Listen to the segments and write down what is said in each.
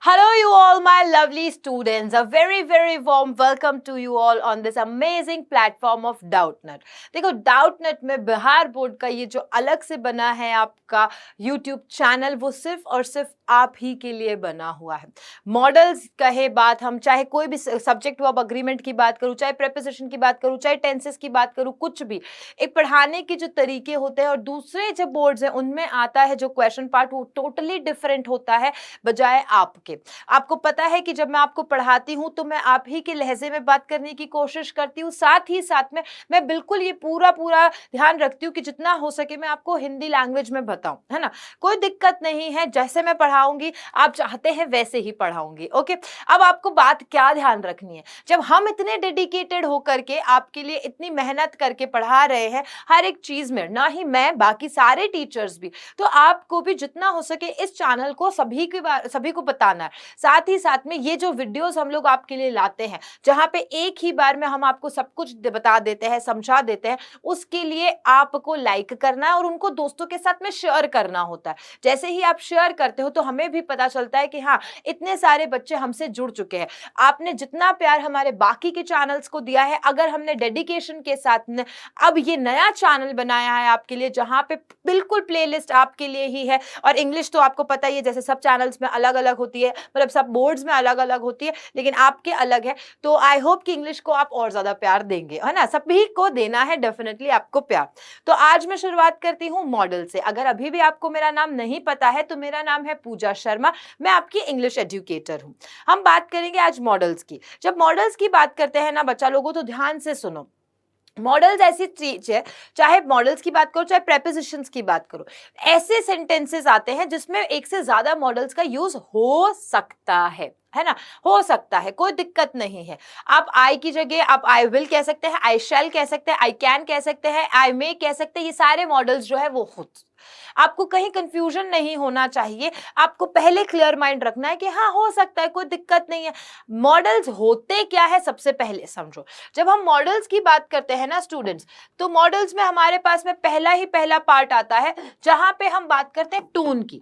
Hello, you all, my lovely students. A very, very warm welcome to you all on this amazing platform of Doubtnut. देखो Doubtnut में Bihar board का ये जो अलग से बना है आपका YouTube चैनल, वो सिर्फ और सिर्फ आप ही के लिए बना हुआ है. मॉडल्स कहे बात, हम चाहे कोई भी सब्जेक्ट वर्ब अग्रीमेंट की बात करूँ, चाहे प्रेपोजिशन की बात करूँ, चाहे टेंसेस की बात करूँ, कुछ भी एक पढ़ाने के जो तरीके होते हैं और दूसरे जो बोर्ड्स हैं उनमें आता है जो क्वेश्चन पार्ट, वो टोटली डिफरेंट होता है बजाय आपके. आपको पता है कि जब मैं आपको पढ़ाती हूं तो मैं आप ही के लहजे में बात करने की कोशिश करती हूं, साथ ही साथ में मैं बिल्कुल ये पूरा ध्यान रखती हूं कि जितना हो सके मैं आपको हिंदी लैंग्वेज में बताऊं, है ना. कोई दिक्कत नहीं है, जैसे मैं पढ़ाऊंगी आप चाहते हैं वैसे ही पढ़ाऊंगी. ओके, अब आपको बात क्या ध्यान रखनी है, जब हम इतने डेडिकेटेड होकर के आपके लिए इतनी मेहनत करके पढ़ा रहे हैं हर एक चीज में, ना ही मैं, बाकी सारे टीचर्स भी, तो आपको भी जितना हो सके इस चैनल को सभी को बताना है. साथ ही साथ में ये जो वीडियोस हम लोग आपके लिए लाते हैं, जहां पे एक ही बार में हम आपको सब कुछ बता देते हैं, समझा देते हैं, उसके लिए आपको लाइक करना है और उनको दोस्तों के साथ में शेयर करना होता है. जैसे ही आप शेयर करते हो तो हमें भी पता चलता है कि हाँ, इतने सारे बच्चे हमसे जुड़ चुके हैं. आपने जितना प्यार हमारे बाकी के चैनल्स को दिया है, अगर हमने डेडिकेशन के साथ में अब ये नया चैनल बनाया है आपके लिए, जहां पे बिल्कुल प्लेलिस्ट आपके लिए ही है, और इंग्लिश तो आपको पता ही है जैसे सब चैनल्स में अलग अलग होती है, मतलब सब बोर्ड्स में अलग अलग होती है, लेकिन आपके अलग है. तो आई होप कि इंग्लिश को आप और ज्यादा प्यार देंगे, है ना. सभी को देना है डेफिनेटली आपको प्यार. तो आज मैं शुरुआत करती हूँ मॉडल से. अगर अभी भी आपको मेरा नाम नहीं पता है तो मेरा नाम है पूजा शर्मा, मैं आपकी इंग्लिश एजुकेटर हूँ. हम बात करेंगे आज मॉडल्स की. जब मॉडल्स की बात करते हैं ना बच्चा लोगों, तो ध्यान से सुनो. मॉडल्स ऐसी चीज है, चाहे मॉडल्स की बात करो चाहे प्रेपोजिशंस की बात करो, ऐसे सेंटेंसेस आते हैं जिसमें एक से ज्यादा मॉडल्स का यूज हो सकता है ना. हो सकता है, कोई दिक्कत नहीं है. आप आई की जगह आप आई विल कह सकते हैं, आई शैल कह सकते हैं, आई कैन कह सकते हैं, आई मे कह सकते हैं. ये सारे मॉडल्स जो है वो खुद, आपको कहीं कंफ्यूजन नहीं होना चाहिए. आपको पहले क्लियर माइंड रखना है कि हाँ हो सकता है, कोई दिक्कत नहीं है. मॉडल्स होते क्या है सबसे पहले समझो. जब हम मॉडल्स की बात करते हैं ना स्टूडेंट्स, तो मॉडल्स में हमारे पास में पहला पार्ट आता है जहां पे हम बात करते हैं टोन की.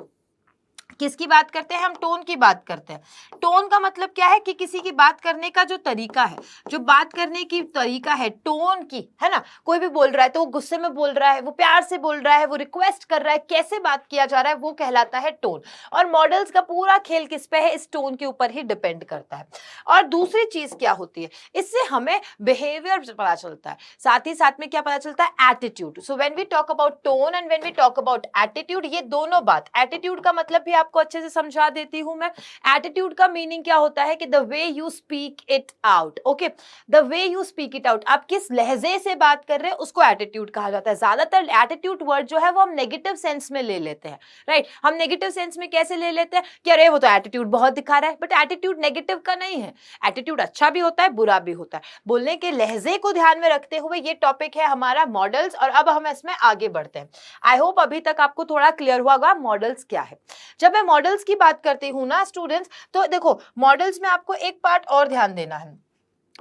किसकी बात करते हैं हम? टोन की बात करते हैं. टोन का मतलब क्या है कि किसी की बात करने का जो तरीका है, जो बात करने की तरीका है टोन की, है ना. कोई भी बोल रहा है तो वो गुस्से में बोल रहा है, वो प्यार से बोल रहा है, वो रिक्वेस्ट कर रहा है, कैसे बात किया जा रहा है, वो कहलाता है टोन. और मॉडल्स का पूरा खेल किस पे है? इस टोन के ऊपर ही डिपेंड करता है. और दूसरी चीज क्या होती है, इससे हमें बिहेवियर पता चलता है. साथ ही साथ में क्या पता चलता है? Attitude. So when we talk about tone and when we talk about attitude, ये दोनों बात, एटीट्यूड का मतलब भी आपको अच्छे से समझा देती हूं मैं. एटीट्यूड का मीनिंग क्या होता है कि the way you speak it out. Okay, the way you speak it out, आप किस लहजे से बात कर रहे हैं उसको एटीट्यूड कहा जाता है. ज्यादातर एटीट्यूड वर्ड जो है वो हम नेगेटिव सेंस में ले लेते हैं, राइट. हम नेगेटिव सेंस में कैसे ले लेते हैं कि अरे वो तो एटीट्यूड बहुत दिखा रहा है, बट एटीट्यूड नेगेटिव का नहीं है. एटीट्यूड अच्छा भी होता है, बुरा भी होता है. बोलने के लहजे को ध्यान में रखते हुए ये टॉपिक है हमारा मॉडल्स, और अब हम इसमें आगे बढ़ते हैं. आई होप अभी तक आपको थोड़ा क्लियर हुआ होगा मॉडल्स क्या है. जब मैं मॉडल्स की बात करती हूं ना स्टूडेंट्स, तो देखो मॉडल्स में आपको एक पार्ट और ध्यान देना है.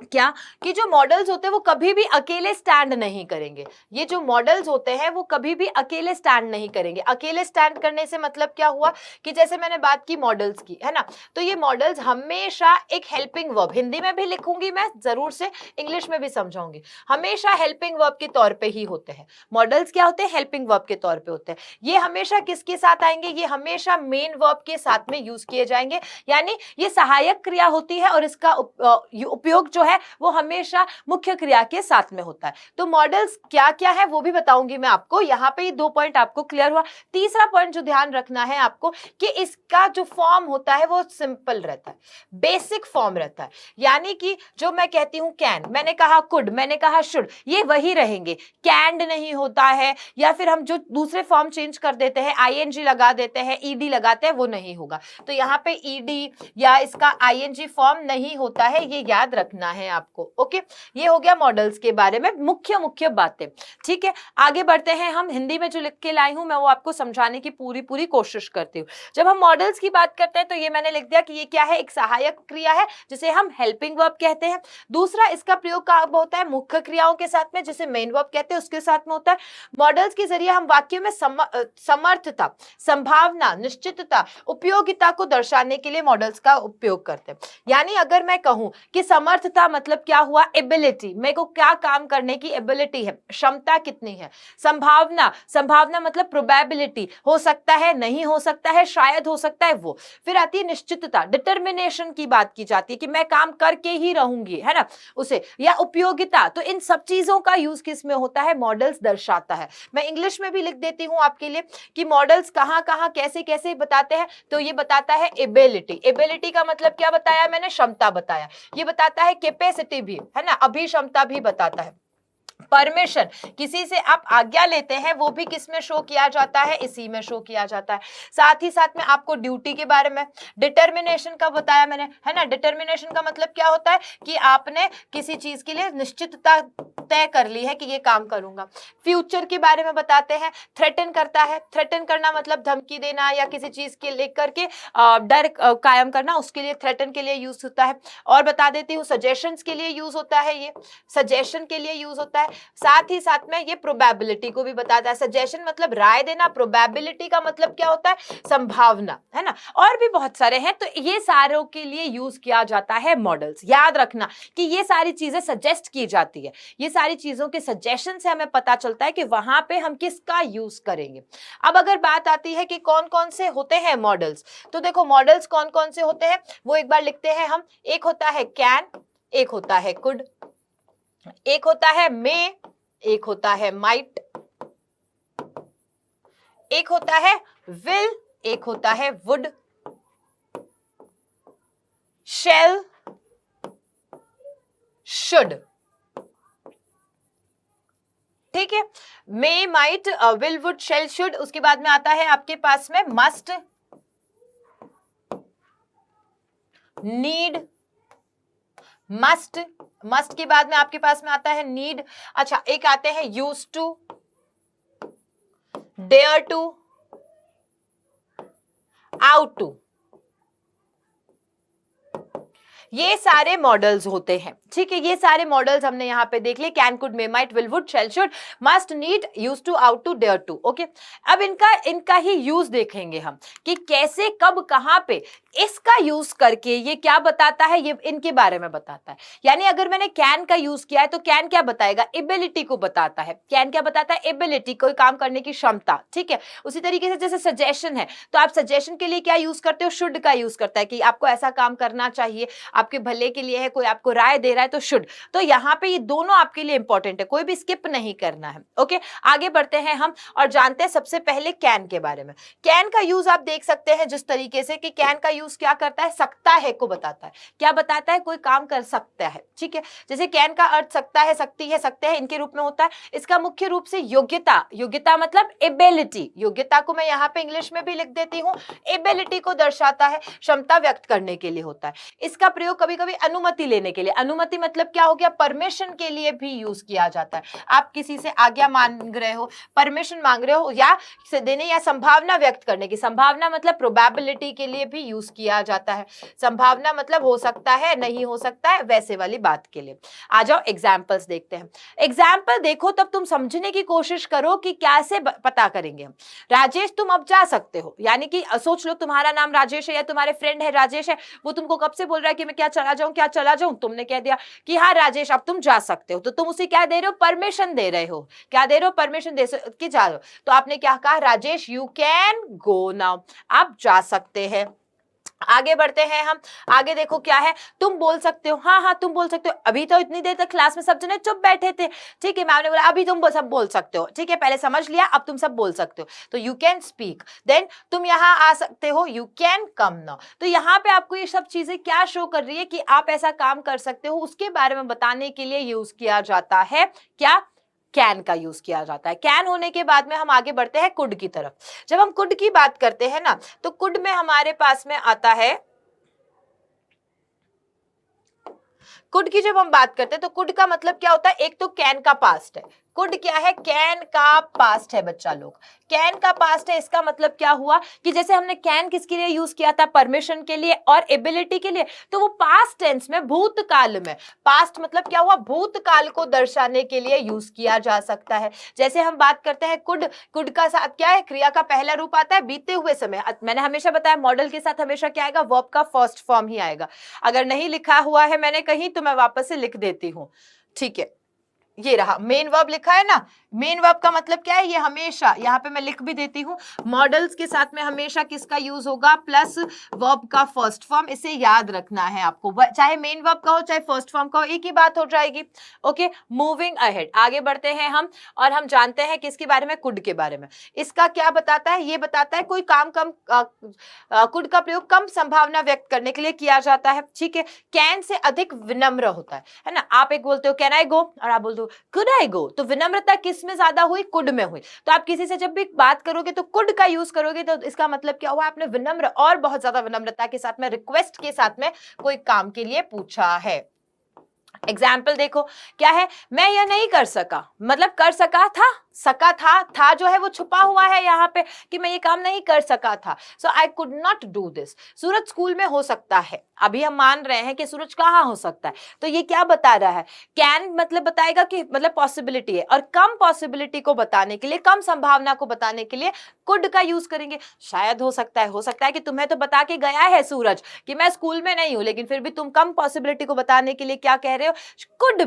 क्या कि जो मॉडल्स होते हैं वो कभी भी अकेले स्टैंड नहीं करेंगे. ये जो मॉडल्स होते हैं वो कभी भी अकेले स्टैंड नहीं करेंगे. अकेले स्टैंड करने से मतलब क्या हुआ कि जैसे मैंने बात की मॉडल्स की, है ना, तो ये मॉडल्स हमेशा एक हेल्पिंग वर्ब, हिंदी में भी लिखूंगी मैं जरूर से, इंग्लिश में भी समझाऊंगी, हमेशा हेल्पिंग वर्ब के तौर पे ही होते हैं. मॉडल्स क्या होते हैं? हेल्पिंग वर्ब के तौर पे होते हैं. ये हमेशा किसके साथ आएंगे? ये हमेशा मेन वर्ब के साथ में यूज किए जाएंगे, यानी ये सहायक क्रिया होती है और इसका उपयोग जो है वो हमेशा मुख्य क्रिया के साथ में होता है. तो मॉडल्स क्या क्या है वो भी बताऊंगी मैं आपको. यहां पे ये 2 पॉइंट आपको क्लियर हुआ. तीसरा पॉइंट जो ध्यान रखना है आपको कि इसका जो फॉर्म होता है वो सिंपल रहता है, बेसिक फॉर्म रहता है. यानी कि जो मैं कहती हूं कैन, मैंने कहा कुड, मैंने कहा शुड, ये वही रहेंगे. कैंड नहीं होता है, या फिर हम जो दूसरे फॉर्म चेंज कर देते हैं, आईएनजी लगा देते हैं, ईडी लगाते हैं, वो नहीं होगा. तो यहाँ पे ईडी या इसका आईएनजी फॉर्म नहीं होता है, ये याद रखना है आपको। ओके, ये हो गया मॉडल्स के बारे में मुख्य मुख्य बातें। ठीक है, आगे बढ़ते हैं हम। हिंदी में जो लिख के लाई हूं मैं वो आपको समझाने की पूरी पूरी कोशिश करती हूँ। जब हम मॉडल्स की बात करते हैं तो ये मैंने लिख दिया कि ये क्या है, एक सहायक क्रिया है जिसे हम हेल्पिंग वर्ब कहते हैं। दूसरा, इसका प्रयोग कब होता है, मुख्य क्रियाओं के साथ में, जिसे मेन वर्ब कहते हैं उसके साथ में होता है। मॉडल्स के जरिए हम वाक्य में समर्थता, संभावना, निश्चितता, उपयोगिता को दर्शाने के लिए मॉडल्स का उपयोग करते हैं। यानी अगर मैं कहूं कि समर्थता मतलब क्या हुआ, एबिलिटी, मेरे को क्या काम करने की एबिलिटी है, क्षमता कितनी है। संभावना, संभावना मतलब प्रोबेबिलिटी, हो सकता है, नहीं हो सकता है, शायद हो सकता है वो। फिर आती है निश्चितता, डिटर्मिनेशन की बात की जाती है कि मैं काम करके ही रहूंगी, है ना, उसे। या उपयोगिता, तो इन सब चीजों का यूज किस में होता है, मॉडल्स दर्शाता है। मैं इंग्लिश में भी लिख देती हूं आपके लिए कि मॉडल्स कहां कहां कैसे कैसे बताते हैं। तो ये बताता है एबिलिटी, एबिलिटी का मतलब क्या बताया मैंने, क्षमता बताया। ये बताता है कैपेसिटी भी, है ना, अभिक्षमता भी बताता है। परमिशन, किसी से आप आज्ञा लेते हैं, वो भी किस में शो किया जाता है, इसी में शो किया जाता है। साथ ही साथ में आपको ड्यूटी के बारे में, डिटर्मिनेशन का बताया मैंने, है ना। डिटर्मिनेशन का मतलब क्या होता है कि आपने किसी चीज के लिए निश्चितता तय कर ली है कि ये काम करूंगा। फ्यूचर के बारे में बताते हैं, थ्रेटन करता है, थ्रेटन करना मतलब धमकी देना या किसी चीज के लेकर के डर कायम करना, उसके लिए थ्रेटन के लिए यूज होता है। और बता देती हूँ, सजेशंस के लिए यूज होता है, ये सजेशन के लिए यूज होता है। साथ ही साथ में ये प्रोबेबिलिटी को भी बताता है। सजेशन मतलब राय देना, प्रोबेबिलिटी का मतलब क्या होता है, संभावना, है ना। और भी बहुत सारे हैं, तो ये सारों के लिए यूज किया जाता है मॉडल्स। याद रखना कि ये सारी चीजें सजेस्ट की जाती है, ये सारी चीजों के सजेशन से हमें पता चलता है कि वहां पे हम किसका यूज करेंगे। अब अगर बात आती है कि कौन कौन से होते हैं मॉडल्स, तो देखो मॉडल्स कौन कौन से होते हैं वो एक बार लिखते हैं हम। एक होता है कैन, एक होता है कुड, एक होता है मे, एक होता है माइट, एक होता है विल, एक होता है वुड, शेल, शुड। ठीक है, may, might, will, would, shall, should. उसके बाद में आता है आपके पास में मस्ट, नीड, मस्ट, मस्ट के बाद में आपके पास में आता है नीड। अच्छा, एक आते हैं use to, dare to, ought to. ये सारे मॉडल्स होते हैं। ठीक है, ये सारे मॉडल्स हमने यहां पे देख लिए, can, could, may, might, will, would, shall, should, must, need, use to, ought to, dare to. Okay, अब इनका ही यूज देखेंगे हम कि कैसे, कब, कहां पे इसका यूज करके ये क्या बताता है, ये इनके बारे में बताता है। यानी अगर मैंने कैन का यूज किया है तो कैन क्या बताएगा, एबिलिटी को बताता है। कैन क्या बताता है, एबिलिटी, कोई काम करने की क्षमता। ठीक है, उसी तरीके से जैसे सजेशन है तो आप सजेशन के लिए क्या यूज करते हो, शुड का यूज करता है कि आपको ऐसा काम करना चाहिए, आपके भले के लिए है, कोई आपको राय दे रहा है तो शुड। तो यहाँ पे ये दोनों आपके लिए इंपॉर्टेंट है, कोई भी स्किप नहीं करना है। ओके, आगे बढ़ते हैं हम और जानते हैं सबसे पहले कैन के बारे में। कैन का यूज आप देख सकते हैं जिस तरीके से कि कैन का यूज क्या करता है, सकता है को बताता है। क्या बताता है, कोई काम कर सकता है। ठीक है, जैसे कैन का अर्थ सकता है, सकती है, सकते हैं इनके रूप में होता है। इसका मुख्य रूप से योग्यता, योग्यता मतलब एबिलिटी, योग्यता को मैं यहाँ पे इंग्लिश में भी लिख देती हूँ, एबिलिटी को दर्शाता है, क्षमता व्यक्त करने के लिए होता है। इसका प्रयोग कभी कभी अनुमति लेने के लिए, अनुमति मतलब क्या हो गया, परमिशन के लिए भी यूज किया जाता है। आप किसी से आज्ञा मांग रहे हो, परमिशन मांग रहे हो, या देने या संभावना व्यक्त करने की, संभावना मतलब प्रोबेबिलिटी के लिए भी यूज किया जाता है। संभावना मतलब हो सकता है, नहीं हो सकता है, वैसे वाली बात के लिए। आ जाओ एग्जाम्पल्स देखते हैं। एग्जाम्पल देखो तब तुम समझने की कोशिश करो कि कैसे पता करेंगे हम। राजेश तुम अब जा सकते हो, यानी कि सोच लो तुम्हारा नाम राजेश है या तुम्हारे फ्रेंड है राजेश है, वो तुमको कब से बोल रहा है कि मैं क्या चला जाऊं, क्या चला जाऊं, तुमने कह दिया कि हाँ राजेश अब तुम जा सकते हो, तो तुम उसे क्या दे रहे हो, परमिशन दे रहे हो। क्या दे रहे हो, परमिशन दे कि जा रहे हो। तो आपने क्या कहा, Rajesh you can go now, आप जा सकते हैं। आगे बढ़ते हैं हम। आगे देखो क्या है, तुम बोल सकते हो, हाँ हाँ तुम बोल सकते हो। अभी तो इतनी देर तक क्लास में सब जने चुप बैठे थे, ठीक है, मैम ने बोला अभी तुम सब बोल सकते हो। ठीक है, पहले समझ लिया, अब तुम सब बोल सकते हो, तो यू कैन स्पीक। देन तुम यहाँ आ सकते हो, यू कैन कम नाउ। तो यहाँ पे आपको ये सब चीजें क्या शो कर रही है कि आप ऐसा काम कर सकते हो, उसके बारे में बताने के लिए यूज किया जाता है क्या, कैन का यूज किया जाता है। कैन होने के बाद में हम आगे बढ़ते हैं कुड की तरफ। जब हम कुड की बात करते हैं ना, तो कुड में हमारे पास में आता है कुड की जब हम बात करते हैं तो कुड का मतलब क्या होता है, एक तो कैन का पास्ट है, कुड क्या है, कैन का पास्ट है बच्चा लोग, कैन का पास्ट है। इसका मतलब क्या हुआ कि जैसे हमने कैन किसके लिए यूज किया था, परमिशन के लिए और एबिलिटी के लिए, तो वो पास्ट टेंस में, भूतकाल में, पास्ट मतलब क्या हुआ, भूतकाल को दर्शाने के लिए यूज किया जा सकता है। जैसे हम बात करते हैं कुड, कुड का साथ क्या है, क्रिया का पहला रूप आता है बीते हुए समय। मैंने हमेशा बताया मॉडल के साथ हमेशा क्या आएगा, वर्ब का फर्स्ट फॉर्म ही आएगा। अगर नहीं लिखा हुआ है मैंने कहीं तो मैं वापस से लिख देती हूँ, ठीक है। ये रहा मेन वर्ब लिखा है ना, मेन वर्ब का मतलब क्या है, ये हमेशा, यहाँ पे मैं लिख भी देती हूँ, मॉडल्स के साथ में हमेशा किसका यूज होगा, प्लस वर्ब का फर्स्ट फॉर्म। इसे याद रखना है आपको, चाहे मेन वर्ब का हो चाहे फर्स्ट फॉर्म का हो, एक ही बात हो जाएगी। ओके, मूविंग अहेड, आगे बढ़ते हैं हम, और हम जानते हैं किसके बारे में, कुड के बारे में। इसका क्या बताता है, ये बताता है कोई काम कम, कुड का प्रयोग कम संभावना व्यक्त करने के लिए किया जाता है, ठीक है। कैन से अधिक विनम्र होता है ना। आप एक बोलते हो कैन आई गो, और आप बोलते हो कुड आई गो, तो विनम्रता किस में ज्यादा हुई, कुड में हुई। तो आप किसी से जब भी बात करोगे तो कुड का यूज करोगे, तो इसका मतलब क्या हुआ, आपने विनम्र और बहुत ज्यादा विनम्रता के साथ में, रिक्वेस्ट के साथ में कोई काम के लिए पूछा है। एग्जाम्पल देखो क्या है, मैं यह नहीं कर सका, मतलब कर सका था, सका था जो है वो छुपा हुआ है यहाँ पे कि मैं ये काम नहीं कर सका था, so I could not do this. Suraj school में हो सकता है, अभी हम मान रहे हैं कि सूरज कहाँ हो सकता है, तो ये क्या बता रहा है, कैन मतलब बताएगा कि मतलब पॉसिबिलिटी है, और कम पॉसिबिलिटी को बताने के लिए, कम संभावना को बताने के लिए कुड का यूज करेंगे। शायद हो सकता है कि तुम्हें तो बता के गया है सूरज कि मैं स्कूल में नहीं हूं, लेकिन फिर भी तुम कम पॉसिबिलिटी को बताने के लिए क्या कह रहे हो, कुड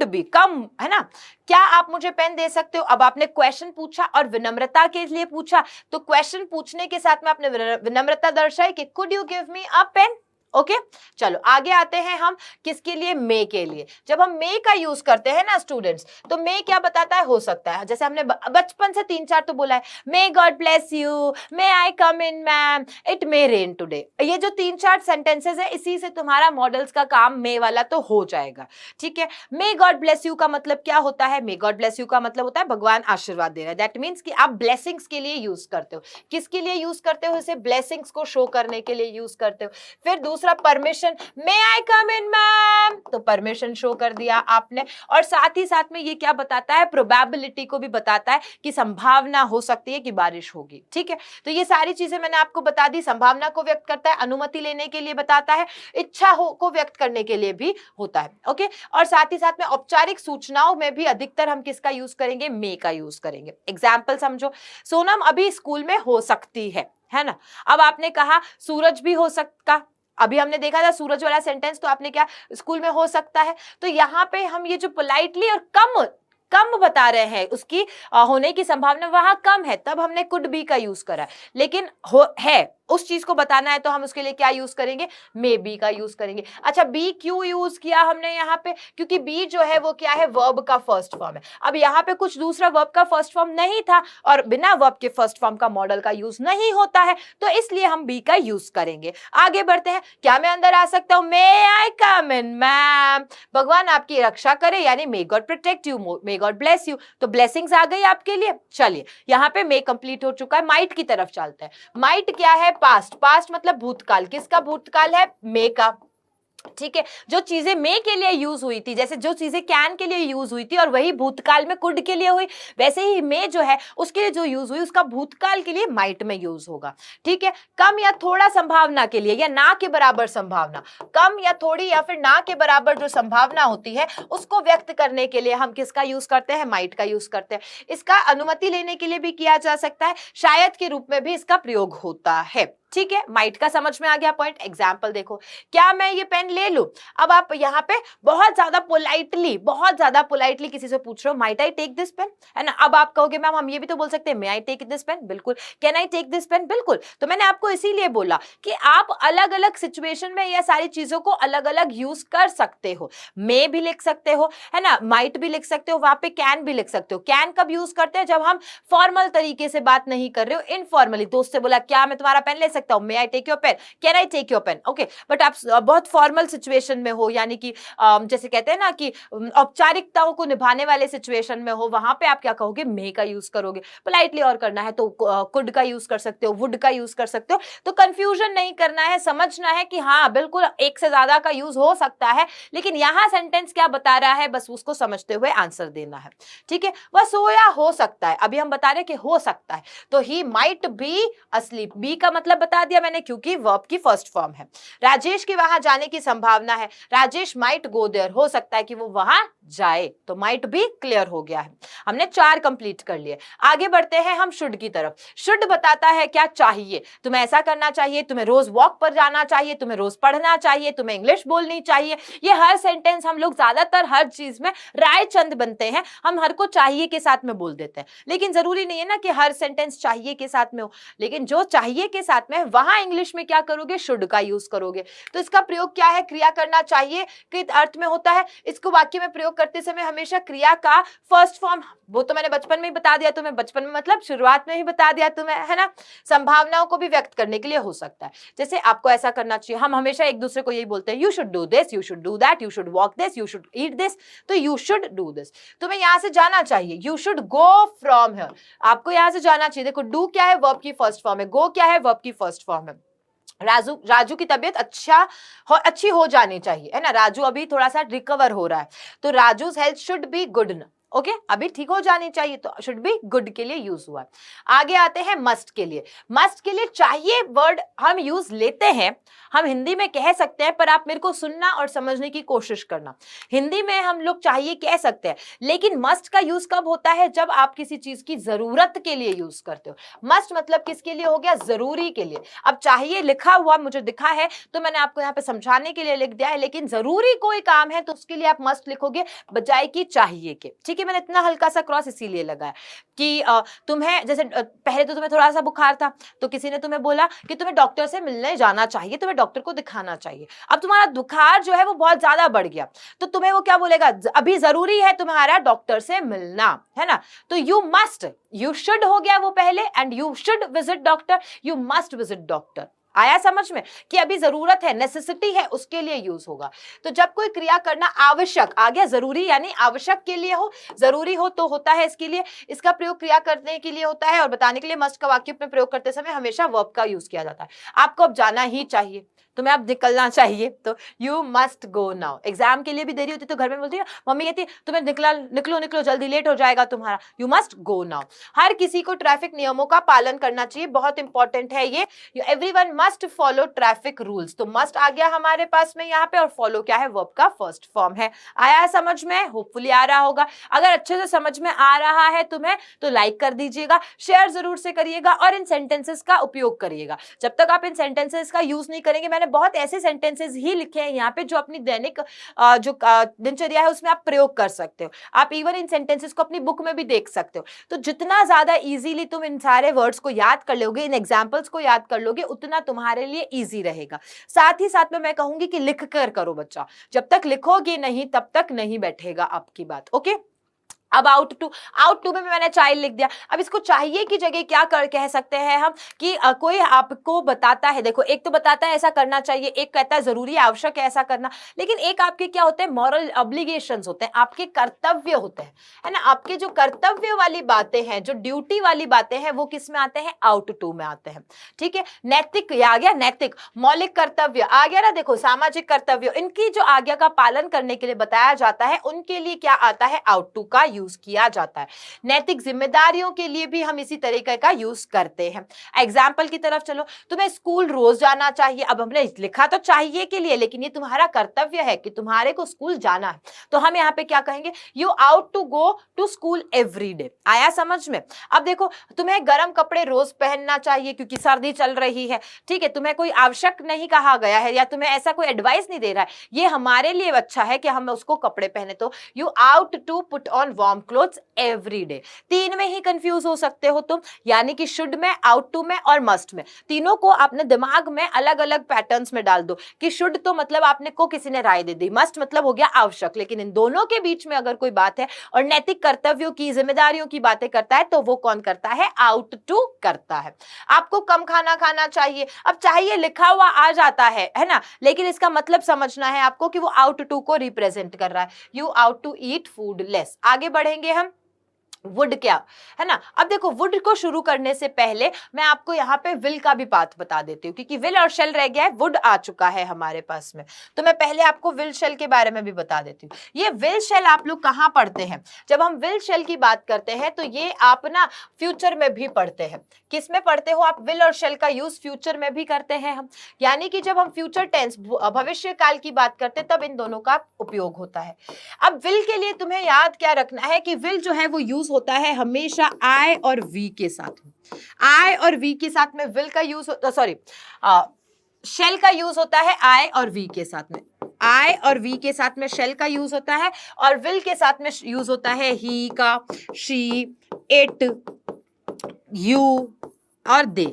बी कम, है ना। क्या आप मुझे पेन दे सकते हो, अब आपने क्वेश्चन पूछा और विनम्रता के लिए पूछा, तो क्वेश्चन पूछने के साथ में आपने विनम्रता दर्शाई कि could you give me a pen. Okay, चलो आगे आते हैं हम किसके लिए, मे के लिए। जब हम मे का यूज करते हैं ना स्टूडेंट्स, तो मे क्या बताता है, हो सकता है, जैसे हमने बचपन से 3-4 तो बोला है, may God bless you, may I come in ma'am, it may rain today. ये जो 3-4 सेंटेंसेस है, इसी से तुम्हारा मॉडल्स का काम मे वाला तो हो जाएगा, ठीक है। मे गॉड ब्लेस यू का मतलब क्या होता है, मे गॉड ब्लेस यू का मतलब होता है भगवान आशीर्वाद दे रहा है। दैट मीन्स कि आप ब्लेसिंग्स के लिए यूज करते हो। किसके लिए यूज करते हो, इसे ब्लेसिंग्स को शो करने के लिए यूज करते हो। फिर दूसरा परमिशन, मे आई कम इन मैम, तो परमिशन शो कर दिया आपने। और साथ ही साथ में ये क्या बताता है, प्रोबेबिलिटी को भी बताता है कि संभावना हो सकती है कि बारिश होगी, ठीक है। तो ये सारी चीजें मैंने आपको बता दी, संभावना को व्यक्त करता है, अनुमति लेने के लिए बताता है, इच्छा को व्यक्त करने के लिए भी होता है। ओके, और साथ ही साथ में औपचारिक सूचनाओं में भी अधिकतर हम किसका यूज करेंगे, मे का यूज करेंगे। एग्जाम्पल समझो, सोनम अभी स्कूल में हो सकती है ना। अब आपने कहा सूरज भी हो सकता, अभी हमने देखा था सूरज वाला सेंटेंस, तो आपने क्या, स्कूल में हो सकता है। तो यहाँ पे हम ये जो पोलाइटली और कम बता रहे हैं, उसकी होने की संभावना वहां कम है, तब हमने कुड बी का यूज करा। लेकिन है, उस चीज को बताना है तो हम उसके लिए क्या यूज करेंगे, मे बी का यूज करेंगे। अच्छा, बी क्यों यूज किया हमने यहाँ पे, क्योंकि बी जो है वो क्या है, वर्ब का फर्स्ट फॉर्म है। अब यहाँ पे कुछ दूसरा वर्ब का फर्स्ट फॉर्म नहीं था, और बिना वर्ब के फर्स्ट फॉर्म का मॉडल का यूज नहीं होता है, तो इसलिए हम बी का यूज करेंगे। आगे बढ़ते हैं, क्या मैं अंदर आ सकता हूं, मे आई कम इन मैम, भगवान आपकी रक्षा करे, यानी may God protect you, may God bless you, तो ब्लेसिंग्स आ गई आपके लिए। चलिए यहाँ पे मे कंप्लीट हो चुका है, माइट की तरफ चलते हैं। माइट क्या है, पास्ट मतलब भूतकाल, किसका भूतकाल है, मे का, ठीक है। जो चीजें मे के लिए यूज हुई थी, जैसे जो चीजें कैन के लिए यूज हुई थी और वही भूतकाल में कुड के लिए हुई, वैसे ही मे जो है उसके लिए जो यूज हुई, उसका भूतकाल के लिए माइट में यूज होगा, ठीक है। कम या थोड़ा संभावना के लिए, या ना के बराबर संभावना, कम या थोड़ी या फिर ना के बराबर जो संभावना होती है, उसको व्यक्त करने के लिए हम किसका यूज करते हैं, माइट का यूज करते हैं। इसका अनुमति लेने के लिए भी किया जा सकता है, शायद के रूप में भी इसका प्रयोग होता है, ठीक है। माइट का समझ में आ गया पॉइंट। एग्जाम्पल देखो, क्या मैं ये पेन ले लूं। अब आप यहाँ पे बहुत ज्यादा पोलाइटली किसी से पूछ रहे हो, might I take this pen, है ना। अब आप कहोगे मैम हम ये भी तो बोल सकते हैं, may I take this pen, बिल्कुल। Can I take this pen, बिल्कुल। तो मैंने आपको इसीलिए बोला कि आप अलग अलग सिचुएशन में यह सारी चीजों को अलग अलग यूज कर सकते हो। मे भी लिख सकते हो, है ना, माइट भी लिख सकते हो, वहां पे कैन भी लिख सकते हो। कैन कब यूज करते हैं, जब हम फॉर्मल तरीके से बात नहीं कर रहे हो, इनफॉर्मली, दोस्त से बोला क्या मैं तुम्हारा पेन ले सकती सकता हूँ, may I take your pen, can I take your pen, okay. But आप बहुत फॉर्मल सिचुएशन में हो, यानी कि जैसे कहते हैं ना कि औपचारिकताओं को निभाने वाले सिचुएशन में हो, वहां पे आप क्या कहोगे, मे का यूज करोगे। पोलाइटली और करना है तो कुड का यूज कर सकते हो, वुड का यूज कर सकते हो। तो कंफ्यूजन नहीं करना है, समझना है कि हाँ बिल्कुल एक से ज्यादा का यूज हो सकता है, लेकिन यहां सेंटेंस क्या बता रहा है बस उसको समझते हुए आंसर देना है, ठीक है। वह सोया हो सकता है, अभी हम बता रहे हैं कि हो सकता है, तो he might be asleep, B का मतलब बता दिया मैंने क्योंकि वर्ब की फर्स्ट फॉर्म है। राजेश के वहां जाने की संभावना है, राजेश माइट गो देयर, हो सकता है कि वो वहां जाए, तो माइट भी क्लियर हो गया है। हमने 4 कंप्लीट कर लिए। आगे बढ़ते हैं हम शुड की तरफ। शुड बताता है क्या चाहिए, तुम्हें ऐसा करना चाहिए, तुम्हें रोज वॉक पर जाना चाहिए, तुम्हें रोज पढ़ना चाहिए, तुम्हें इंग्लिश बोलनी चाहिए। ये हर सेंटेंस हम लोग ज्यादातर हर चीज में रायचंद बनते हैं, हम हर को चाहिए के साथ में बोल देते हैं, लेकिन जरूरी नहीं है ना कि हर सेंटेंस चाहिए के साथ में हो, लेकिन जो चाहिए के साथ में वहां इंग्लिश में क्या करोगे, शुड का यूज करोगे। तो इसका प्रयोग क्या है, क्रिया करना चाहिए के अर्थ में होता है। इसको वाक्य में प्रयोग करते समय हमेशा क्रिया का फर्स्ट फॉर्म, वो तो मैंने बचपन में ही बता दिया तुम्हें, बचपन में मतलब शुरुआत में ही बता दिया तुम्हें, है ना। संभावनाओं को भी व्यक्त करने के लिए हो सकता है, जैसे आपको ऐसा करना चाहिए, हम हमेशा एक दूसरे को यही बोलते हैं, you should do this, you should do that, you should walk this, you should eat this, तो यू शुड डू दिस, तुम्हें यहां से जाना चाहिए, you should go from here, आपको यहां से जाना चाहिए। देखो डू क्या है, वर्ब की फर्स्ट फॉर्म है, गो क्या है, वर्ब की फर्स्ट फॉर्म है। राजू की तबीयत अच्छी हो जानी चाहिए, है ना, राजू अभी थोड़ा सा रिकवर हो रहा है, तो Raju's health should be good ना, ओके अभी ठीक हो जानी चाहिए, तो शुड बी गुड के लिए यूज हुआ। आगे आते हैं मस्ट के लिए। मस्ट के लिए चाहिए वर्ड हम यूज लेते हैं, हम हिंदी में कह सकते हैं, पर आप मेरे को सुनना और समझने की कोशिश करना। हिंदी में हम लोग चाहिए कह सकते हैं, लेकिन मस्ट का यूज कब होता है, जब आप किसी चीज की जरूरत के लिए यूज करते हो। मस्ट मतलब किसके लिए हो गया, जरूरी के लिए। अब चाहिए लिखा हुआ मुझे दिखा है तो मैंने आपको यहाँ पे समझाने के लिए लिख दिया है, लेकिन जरूरी कोई काम है तो उसके लिए आप मस्ट लिखोगे बजाय की चाहिए के, ठीक है। मैंने इतना हल्का सा क्रॉस इसीलिए लगाया कि तुम्हें जैसे पहले तो तुम्हें थोड़ा सा बुखार था, तो किसी ने तुम्हें बोला कि तुम्हें डॉक्टर से मिलने जाना चाहिए, तुम्हें डॉक्टर को दिखाना चाहिए। अब तुम्हारा बुखार जो है वो बहुत ज्यादा बढ़ गया, तो तुम्हें वो क्या बोलेगा, अभी जरूरी है तुम्हारा डॉक्टर से मिलना, है ना। तो यू मस्ट, यू शुड हो गया वो पहले, and you should visit doctor, you must visit doctor. आया समझ में कि अभी जरूरत है, नेसेसिटी है, उसके लिए यूज होगा। तो जब कोई क्रिया करना आवश्यक आ गया, जरूरी यानी आवश्यक के लिए हो, जरूरी हो तो होता है इसके लिए, इसका प्रयोग क्रिया करने के लिए होता है, और बताने के लिए मस्ट का वाक्य में प्रयोग करते समय हमेशा वर्ब का यूज किया जाता है। आपको अब जाना ही चाहिए, तुम्हें अब निकलना चाहिए, तो you must go now. Exam के लिए भी देरी होती तो घर में बोलती है, मम्मी कहती है तुम्हें निकलो निकलो जल्दी, लेट हो जाएगा तुम्हारा, यू मस्ट गो नाउ। हर किसी को ट्रैफिक नियमों का पालन करना चाहिए, बहुत इंपॉर्टेंट है ये, everyone must follow traffic rules. तो मस्ट आ गया हमारे पास में यहाँ पे, और फॉलो क्या है, वर्ब का फर्स्ट फॉर्म है। आया समझ में, होपफुली आ रहा होगा। अगर अच्छे से समझ में आ रहा है तुम्हें तो लाइक कर दीजिएगा, शेयर जरूर से करिएगा, और इन सेंटेंसेस का उपयोग करिएगा। जब तक आप इन सेंटेंसेस का यूज नहीं करेंगे, मैंने बहुत ऐसे सेंटेंसेस ही लिखे हैं यहाँ पे जो अपनी दैनिक जो दिनचर्या है उसमें आप प्रयोग कर सकते हो। आप इवन इन सेंटेंसेस को अपनी बुक में भी देख सकते हो। तो जितना ज्यादा इजीली तुम इन सारे वर्ड्स को याद कर लोगे, इन एग्जांपल्स को याद कर लोगे, उतना तुम्हारे लिए इजी रहेगा। साथ ही साथ में मैं कहूंगी कि लिख कर करो बच्चा, जब तक लिखोगे नहीं तब तक नहीं बैठेगा आपकी बात, ओके। अब आउट टू में मैंने चाइल्ड लिख दिया। अब इसको चाहिए की जगह क्या कह सकते हैं हम कि कोई आपको बताता है, देखो एक तो बताता है ऐसा करना चाहिए, एक कहता है जरूरी आवश्यक है ऐसा करना, लेकिन एक आपके क्या होते हैं, मॉरल ऑब्लिगेशंस होते हैं, आपके कर्तव्य होते हैं, है ना। आपके जो कर्तव्य वाली बातें हैं, जो ड्यूटी वाली बातें हैं, वो किस में आते हैं, आउट टू में आते हैं, ठीक है। नैतिक आ गया, नैतिक मौलिक कर्तव्य आ गया ना, देखो सामाजिक कर्तव्य, इनकी जो आज्ञा का पालन करने के लिए बताया जाता है, उनके लिए क्या आता है, आउट टू का यूज किया जाता है। नैतिक जिम्मेदारियों के लिए भी हम इसी तरीके का यूज करते हैं। एग्जाम्पल की तरफ चलो, तुम्हें स्कूल रोज जाना चाहिए, अब हमने लिखा तो चाहिए के लिए, लेकिन ये तुम्हारा कर्तव्य है कि तुम्हारे को स्कूल जाना है, तो हम यहाँ पे क्या कहेंगे, you ought to go to school every day. आया समझ में। अब देखो तुम्हें गर्म कपड़े रोज पहनना चाहिए क्योंकि सर्दी चल रही है, ठीक है, तुम्हें कोई आवश्यक नहीं कहा गया है, या तुम्हें ऐसा कोई एडवाइस नहीं दे रहा है, ये हमारे लिए अच्छा है कि हम उसको कपड़े पहने, तो you ought to put on warm warm clothes every day. 3 में ही कंफ्यूज हो सकते हो तुम, यानी कि शुड में, आउट टू में और मस्ट में। तीनों को अपने दिमाग में अलग अलग पैटर्न्स में डाल दो कि शुड तो मतलब आपने को किसी ने राय दे दी, मस्ट मतलब हो गया आवश्यक, लेकिन इन दोनों के बीच में अगर कोई बात है और नैतिक कर्तव्यों की, जिम्मेदारियों की बातें करता है तो वो कौन करता है, आउट टू करता है। आपको कम खाना खाना चाहिए, अब चाहिए लिखा हुआ आ जाता है ना, लेकिन इसका मतलब समझना है आपको कि वो आउट टू को रिप्रेजेंट कर रहा है। You ought to eat food less. आगे बढ़ेंगे हम। वुड क्या है ना, अब देखो वुड को शुरू करने से पहले मैं आपको यहाँ पे विल का भी पाथ बता देती हूँ, क्योंकि विल और शेल रह गया है, वुड आ चुका है हमारे पास में, तो मैं पहले आपको विल शेल के बारे में भी बता देती हूँ। ये विल शेल आप लोग कहाँ पढ़ते हैं, जब हम विल शेल की बात करते हैं तो ये आप ना फ्यूचर में भी पढ़ते हैं। किस में पढ़ते हो आप, विल और शेल का यूज फ्यूचर में भी करते हैं हम, यानी कि जब हम फ्यूचर टेंस, भविष्य काल की बात करते हैं तब इन दोनों का उपयोग होता है। अब विल के लिए तुम्हें याद क्या रखना है कि विल जो है वो यूज होता है हमेशा आई और वी के साथ। आई और वी के साथ में विल का यूज होता, सॉरी शेल का यूज होता है आई और वी के साथ में, आई और वी के साथ में शेल का यूज होता है, और विल के साथ में यूज होता है ही का, शी, इट, यू और दे।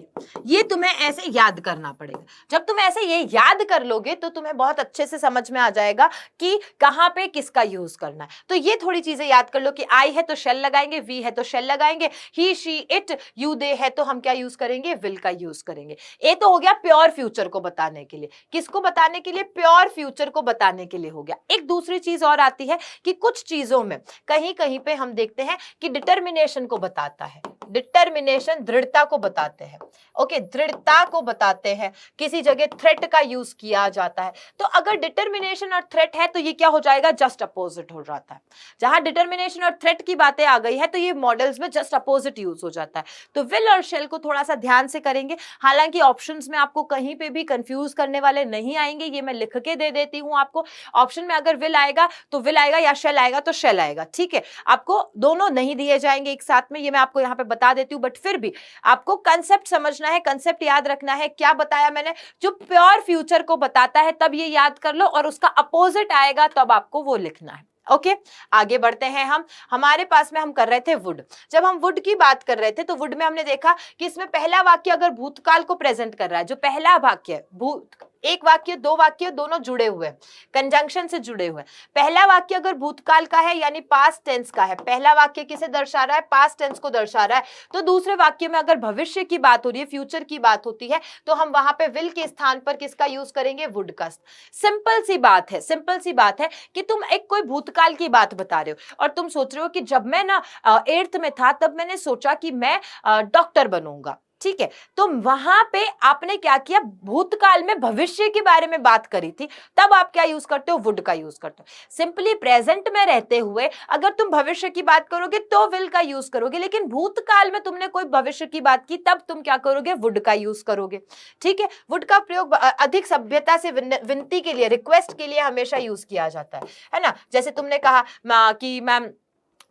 ये तुम्हें ऐसे याद करना पड़ेगा। जब तुम ऐसे ये याद कर लोगे तो तुम्हें बहुत अच्छे से समझ में आ जाएगा कि कहां पे किसका यूज करना है। तो ये थोड़ी चीजें याद कर लो कि आई है तो शेल लगाएंगे, वी है तो शेल लगाएंगे, ही, शी, इट, यू, दे है तो हम क्या यूज करेंगे, विल का यूज करेंगे। ये तो हो गया प्योर फ्यूचर को बताने के लिए। किसको बताने के लिए, प्योर फ्यूचर को बताने के लिए हो गया। एक दूसरी चीज और आती है कि कुछ चीजों में कहीं कहीं पे हम देखते हैं कि डिटर्मिनेशन को बताता है, डिटर्मिनेशन दृढ़ता को बताते हैं, ओके, दृढ़ता को बताते हैं। किसी जगह थ्रेट का यूज किया जाता है, तो अगर डिटर्मिनेशन और थ्रेट है तो ये क्या हो जाएगा, जस्ट अपोजिट हो जाता है। जहां डिटर्मिनेशन और थ्रेट की बातें आ गई है तो ये मॉडल्स में जस्ट अपोजिट यूज हो जाता है। तो विल और शेल को थोड़ा सा ध्यान से करेंगे। हालांकि ऑप्शंस में आपको कहीं पे भी कंफ्यूज करने वाले नहीं आएंगे, ये मैं लिख के दे देती हूं आपको। ऑप्शन में अगर विल आएगा तो विल आएगा, या शेल आएगा तो शेल आएगा, ठीक है। आपको दोनों नहीं दिए जाएंगे एक साथ में, ये मैं आपको यहाँ पे बता देती हूँ, बट फिर भी आपको कंसेप्ट समझना है, कंसेप्ट याद रखना है। क्या बताया मैंने, जो प्योर फ्यूचर को बताता है तब ये याद कर लो, और उसका अपोजिट आएगा तब आपको वो लिखना है, ओके। आगे बढ़ते हैं हम। हमारे पास में हम कर रहे थे वुड। जब हम वुड की बात कर रहे थे तो वुड में हमने देखा कि इसमें पहला वाक्य अगर भूतकाल को प्रेजेंट कर रहा है, जो पहला वाक्य एक वाक्य, दो वाक्य दोनों जुड़े हुए, कंजंक्शन से जुड़े हुए। पहला वाक्य अगर भूतकाल का है यानी पास्ट टेंस का है, पहला वाक्य किसे दर्शा रहा है, पास्ट टेंस को दर्शा रहा है। तो दूसरे वाक्य में अगर भविष्य की बात हो रही है, फ्यूचर की बात होती है, तो हम वहां पे विल के स्थान पर किसका यूज करेंगे, वुड का। सिंपल सी बात है, सिंपल सी बात है कि तुम एक कोई भूतकाल की बात बता रहे हो और तुम सोच रहे हो कि जब मैं ना 8th में था तब मैंने सोचा कि मैं डॉक्टर बनूंगा, ठीक है। तो वहां पे आपने क्या किया, भूतकाल में भविष्य के बारे में बात करी थी, तब आप क्या यूज करते हो, वुड का यूज करते हो। सिंपली प्रेजेंट में रहते हुए अगर तुम भविष्य की बात करोगे तो विल का यूज करोगे, लेकिन भूतकाल में तुमने कोई भविष्य की बात की तब तुम क्या करोगे, वुड का यूज करोगे, ठीक है। वुड का प्रयोग अधिक सभ्यता से विनती के लिए, रिक्वेस्ट के लिए हमेशा यूज किया जाता है ना। जैसे तुमने कहा कि ma'am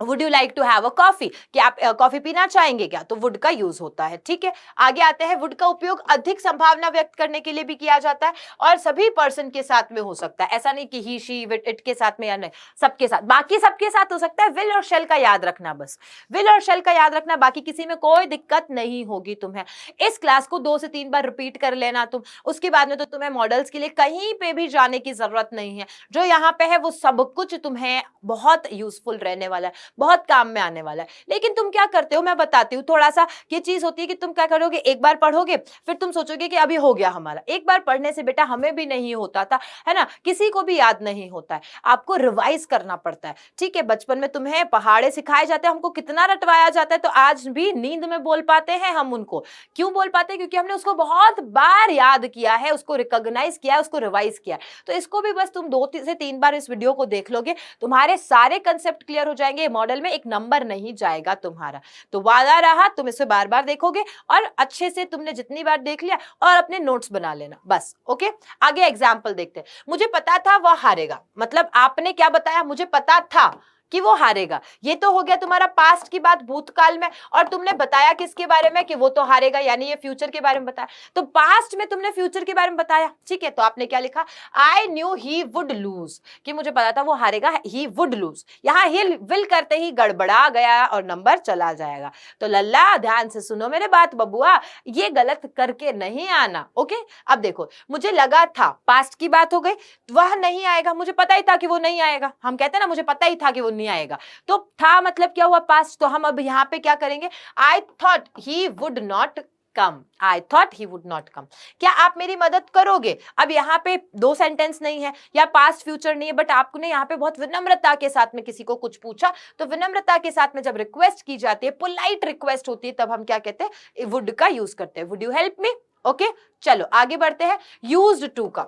would you like to have a coffee, कि आप कॉफी पीना चाहेंगे क्या, तो वुड का यूज होता है, ठीक है। आगे आते हैं, वुड का उपयोग अधिक संभावना व्यक्त करने के लिए भी किया जाता है और सभी पर्सन के साथ में हो सकता है। ऐसा नहीं कि ही, शी, इट के साथ में या नहीं, सबके साथ, बाकी सबके साथ हो सकता है। विल और शेल का याद रखना, बस विल और शेल का याद रखना, बाकी किसी में कोई दिक्कत नहीं होगी तुम्हें। इस क्लास को 2 से 3 बार रिपीट कर लेना तुम, उसके बाद में तो तुम्हें मॉडल्स के लिए कहीं पे भी जाने की जरूरत नहीं है। जो यहाँ पे है वो सब कुछ तुम्हें बहुत यूजफुल रहने वाला है, बहुत काम में आने वाला है। लेकिन तुम क्या करते हो, मैं बताती हूँ थोड़ा सा। ये चीज होती है कि तुम क्या करोगे, एक बार पढ़ोगे फिर तुम सोचोगे कि अभी हो गया हमारा। एक बार पढ़ने से बेटा हमें भी नहीं होता था, है ना, किसी को भी याद नहीं होता है, आपको रिवाइज करना पड़ता है, ठीक है। बचपन में तुम्हें पहाड़े सिखाए जाते हैं, हमको कितना रटवाया जाता है, तो आज भी नींद में बोल पाते हैं हम उनको। क्यों बोल पाते हैं, क्योंकि हमने उसको बहुत बार याद किया है, उसको रिकॉग्नाइज किया है, उसको रिवाइज किया है। तो इसको भी बस तुम 2 से 3 बार इस वीडियो को देख लोगे, तुम्हारे सारे कंसेप्ट क्लियर हो जाएंगे, मॉडल में एक नंबर नहीं जाएगा तुम्हारा। तो वादा रहा, तुम इसे बार बार देखोगे और अच्छे से तुमने जितनी बार देख लिया और अपने नोट्स बना लेना, बस, ओके। आगे एग्जाम्पल देखते हैं। मुझे पता था वह हारेगा, मतलब आपने क्या बताया, मुझे पता था, कि वो हारेगा। ये तो हो गया तुम्हारा पास्ट की बात, भूतकाल में, और तुमने बताया किसके बारे में कि वो तो हारेगा, यानी ये फ्यूचर के बारे में बताया। तो पास्ट में तुमने फ्यूचर के बारे में बताया, ठीक है, तो आपने क्या लिखा, I knew he would lose, कि मुझे पता था वो हारेगा, ही वुड लूज। यहां ही विल करते ही गड़बड़ा गया और नंबर चला जाएगा। तो लल्ला ध्यान से सुनो मेरे बात बबुआ, ये गलत करके नहीं आना, ओके। अब देखो, मुझे लगा था, पास्ट की बात हो गई, वह नहीं आएगा, मुझे पता ही था कि वो नहीं आएगा। हम कहते हैं ना, मुझे पता ही था कि वो नहीं आएगा, तो था मतलब क्या हुआ, पास्ट। तो हम अब यहां पे क्या करेंगे, I thought he would not come, I thought he would not come. क्या आप मेरी मदद करोगे? अब यहाँ पे दो सेंटेंस नहीं है या पास्ट फ्यूचर नहीं है, बट आपने यहाँ पे बहुत विनम्रता के साथ में किसी को कुछ पूछा, तो विनम्रता के साथ में जब रिक्वेस्ट की जाती है, पोलाइट रिक्वेस्ट होती है, तब हम क्या कहते हैं, वुड का यूज करते हैं, would you help me, okay. चलो आगे बढ़ते हैं, यूज्ड टू का।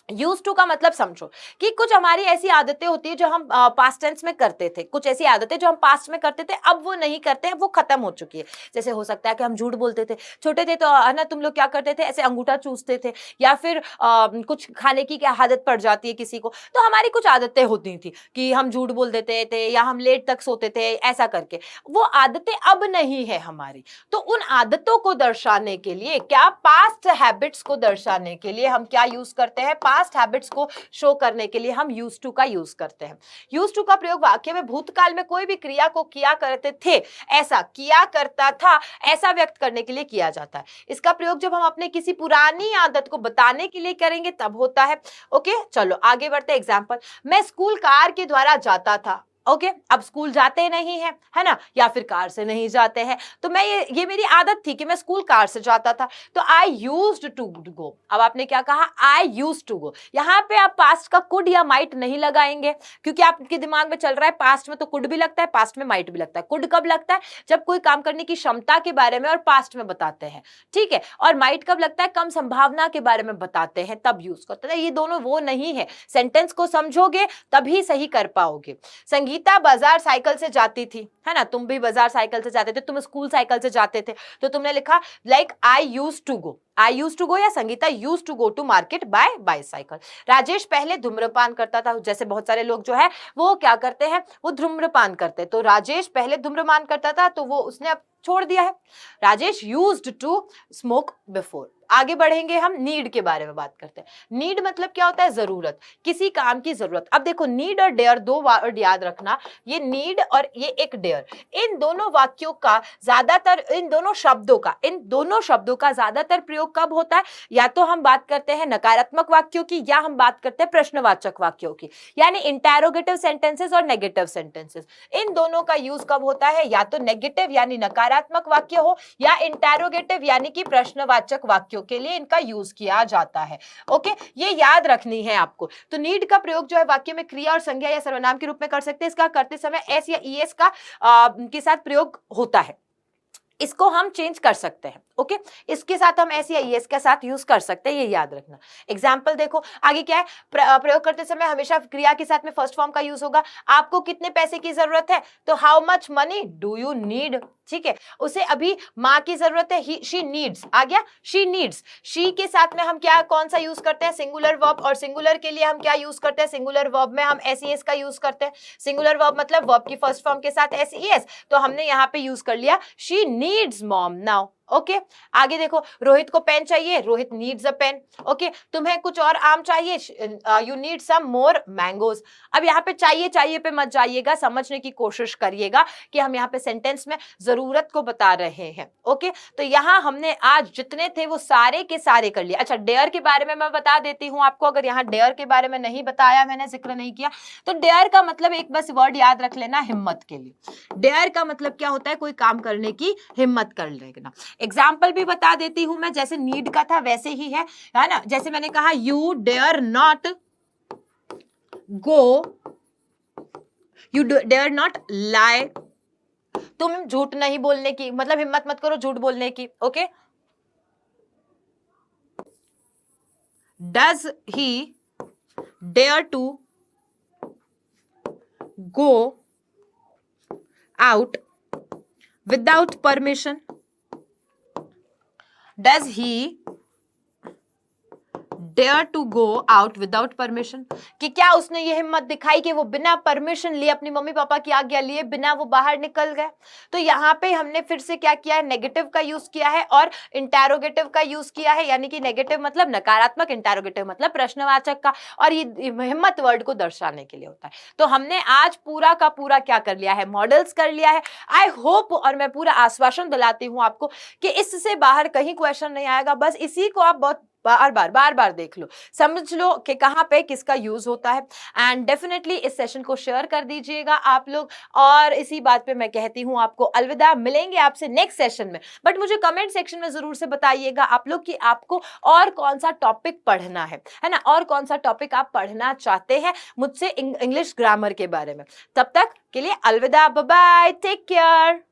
यूज टू का मतलब समझो कि कुछ हमारी ऐसी आदतें होती है जो हम पास्ट टेंस में करते थे, कुछ ऐसी आदतें जो हम पास्ट में करते थे, अब वो नहीं करते हैं, वो खत्म हो चुकी है। जैसे हो सकता है कि हम झूठ बोलते थे, छोटे थे तो है ना, तुम लोग क्या करते थे, ऐसे अंगूठा चूसते थे, या फिर कुछ खाने की क्या आदत पड़ जाती है किसी को, तो हमारी कुछ आदतें होती थी कि हम झूठ बोल देते थे या हम लेट तक सोते थे, ऐसा करके। वो आदतें अब नहीं है हमारी, तो उन आदतों को दर्शाने के लिए, क्या पास्ट हैबिट्स को दर्शाने के लिए हम क्या यूज करते हैं, पास्ट हैबिट्स को शो करने के लिए हम यूज टू का यूज करते हैं। यूज टू का प्रयोग वाक्य में भूतकाल में कोई भी क्रिया को किया करते थे, ऐसा किया करता था, ऐसा व्यक्त करने के लिए किया जाता है। इसका प्रयोग जब हम अपने किसी पुरानी आदत को बताने के लिए करेंगे तब होता है, ओके। चलो आगे बढ़ते, एग्जाम्पल, मैं स्कूल कार के द्वारा जाता था, ओके। अब स्कूल जाते नहीं है ना, या फिर कार से नहीं जाते हैं, तो मैं ये मेरी आदत थी कि मैं स्कूल कार से जाता था, तो आई यूज्ड टू गो। अब आपने क्या कहा, आई यूज्ड टू गो। यहां पे आप पास्ट का कुड या माइट नहीं लगाएंगे, क्योंकि आपके दिमाग में चल रहा है पास्ट में तो कुड भी लगता है, पास्ट में माइट भी लगता है। कुड कब लगता है, जब कोई काम करने की क्षमता के बारे में और पास्ट में बताते हैं, ठीक है, और माइट कब लगता है, कम संभावना के बारे में बताते हैं, तब यूज करते हैं। ये दोनों वो नहीं है, सेंटेंस को समझोगे तभी सही कर पाओगे। संगीता बाजार साइकिल से जाती थी, है ना, तुम भी बाजार साइकिल से जाते थे, तुम स्कूल साइकिल से जाते थे, तो तुमने लिखा like I used to go, I used to go, या Sangeeta used to go to market by bicycle. Rajesh पहले धूम्रपान करता था, जैसे बहुत सारे लोग जो है वो क्या करते हैं, वो धूम्रपान करते हैं, तो राजेश पहले धूम्रपान करता था तो वो उसने अब छोड़ दिया है। Rajesh used to smoke before. आगे बढ़ेंगे, हम नीड के बारे में बात करते हैं। नीड मतलब क्या होता है, जरूरत, किसी काम की जरूरत। अब देखो, नीड और डेयर दो वर्ड याद रखना, ये नीड और ये एक डेयर, इन दोनों वाक्यों का ज्यादातर, इन दोनों शब्दों का ज्यादातर प्रयोग कब होता है, या तो हम बात करते हैं नकारात्मक वाक्यों की, या हम बात करते हैं प्रश्नवाचक वाक्यों की, यानी इंटेरोगेटिव सेंटेंसेस और नेगेटिव सेंटेंसेस। इन दोनों का यूज कब होता है, या तो नेगेटिव यानी नकारात्मक वाक्य हो, या इंटेरोगेटिव यानी कि प्रश्नवाचक वाक्यों के लिए इनका यूज किया जाता है, ओके। ये याद रखनी है आपको। तो नीड का प्रयोग जो है वाक्य में क्रिया और संज्ञा या सर्वनाम के रूप में कर सकते हैं। इसका करते समय एस या ईएस का के साथ प्रयोग होता है, इसको हम चेंज कर सकते हैं, ओके। इसके साथ हम एस या ईएस के साथ यूज कर सकते हैं, ये याद रखना। एग्जाम्पल देखो, आगे क्या है, प्रयोग करते समय हमेशा क्रिया के साथ में फर्स्ट फॉर्म का यूज होगा। आपको कितने पैसे की जरूरत है, तो how much money do you need, ठीक है। उसे अभी माँ की जरूरत है, शी नीड्स आ गया, शी नीड्स। शी के साथ में हम क्या, कौन सा यूज करते हैं, सिंगुलर वर्ब, और सिंगुलर के लिए हम क्या यूज करते हैं, सिंगुलर वर्ब में हम एस ईएस का यूज करते हैं। सिंगुलर वर्ब मतलब वर्ब की फर्स्ट फॉर्म के साथ एस ईएस, तो हमने यहाँ पे यूज कर लिया she needs mom now, okay. आगे देखो, रोहित को पेन चाहिए, Rohit needs a pen, okay. तुम्हें कुछ और आम चाहिए, you need some more mangoes. अब यहाँ पे चाहिए पे मत जाइएगा, समझने की कोशिश करिएगा कि हम यहाँ पे सेंटेंस में जरूरत को बता रहे हैं, ओके। तो यहाँ हमने आज जितने थे वो सारे के सारे कर लिए। अच्छा, डेयर के बारे में मैं बता देती हूँ आपको, अगर यहाँ डेयर के बारे में नहीं बताया, मैंने जिक्र नहीं किया, तो डेयर का मतलब एक बस वर्ड याद रख लेना, हिम्मत के लिए। डेयर का मतलब क्या होता है, कोई काम करने की हिम्मत कर लेना। एग्जाम्पल भी बता देती हूं मैं, जैसे नीड का था वैसे ही है ना। जैसे मैंने कहा, you dare not go, you dare not lie, तुम झूठ नहीं बोलने की, मतलब हिम्मत मत करो झूठ बोलने की, okay. Does he dare to go out without permission, does he dare to go out without permission, कि क्या उसने ये हिम्मत दिखाई कि वो बिना परमिशन लिए, अपनी मम्मी पापा की आज्ञा लिए बिना वो बाहर निकल गए। तो यहाँ पे हमने फिर से क्या किया है, नेगेटिव का यूज किया है और इंटेरोगेटिव का यूज किया है, यानी कि नेगेटिव मतलब नकारात्मक, इंटेरोगेटिव मतलब प्रश्नवाचक का, और ये हिम्मत वर्ड को दर्शाने के लिए होता है। तो हमने आज पूरा का पूरा क्या कर लिया है, मॉडल्स कर लिया है। आई होप, और मैं पूरा आश्वासन दिलाती हूँ आपको कि इससे बाहर कहीं क्वेश्चन नहीं आएगा। बस इसी को आप बहुत बार बार देख लो, समझ लो कि कहाँ पे किसका यूज होता है। एंड डेफिनेटली इस सेशन को शेयर कर दीजिएगा आप लोग। और इसी बात पे मैं कहती हूँ आपको अलविदा, मिलेंगे आपसे नेक्स्ट सेशन में। बट मुझे कमेंट सेक्शन में जरूर से बताइएगा आप लोग कि आपको और कौन सा टॉपिक पढ़ना है ना, और कौन सा टॉपिक आप पढ़ना चाहते हैं मुझसे इंग्लिश ग्रामर के बारे में। तब तक के लिए अलविदा, बाय बाय, टेक केयर।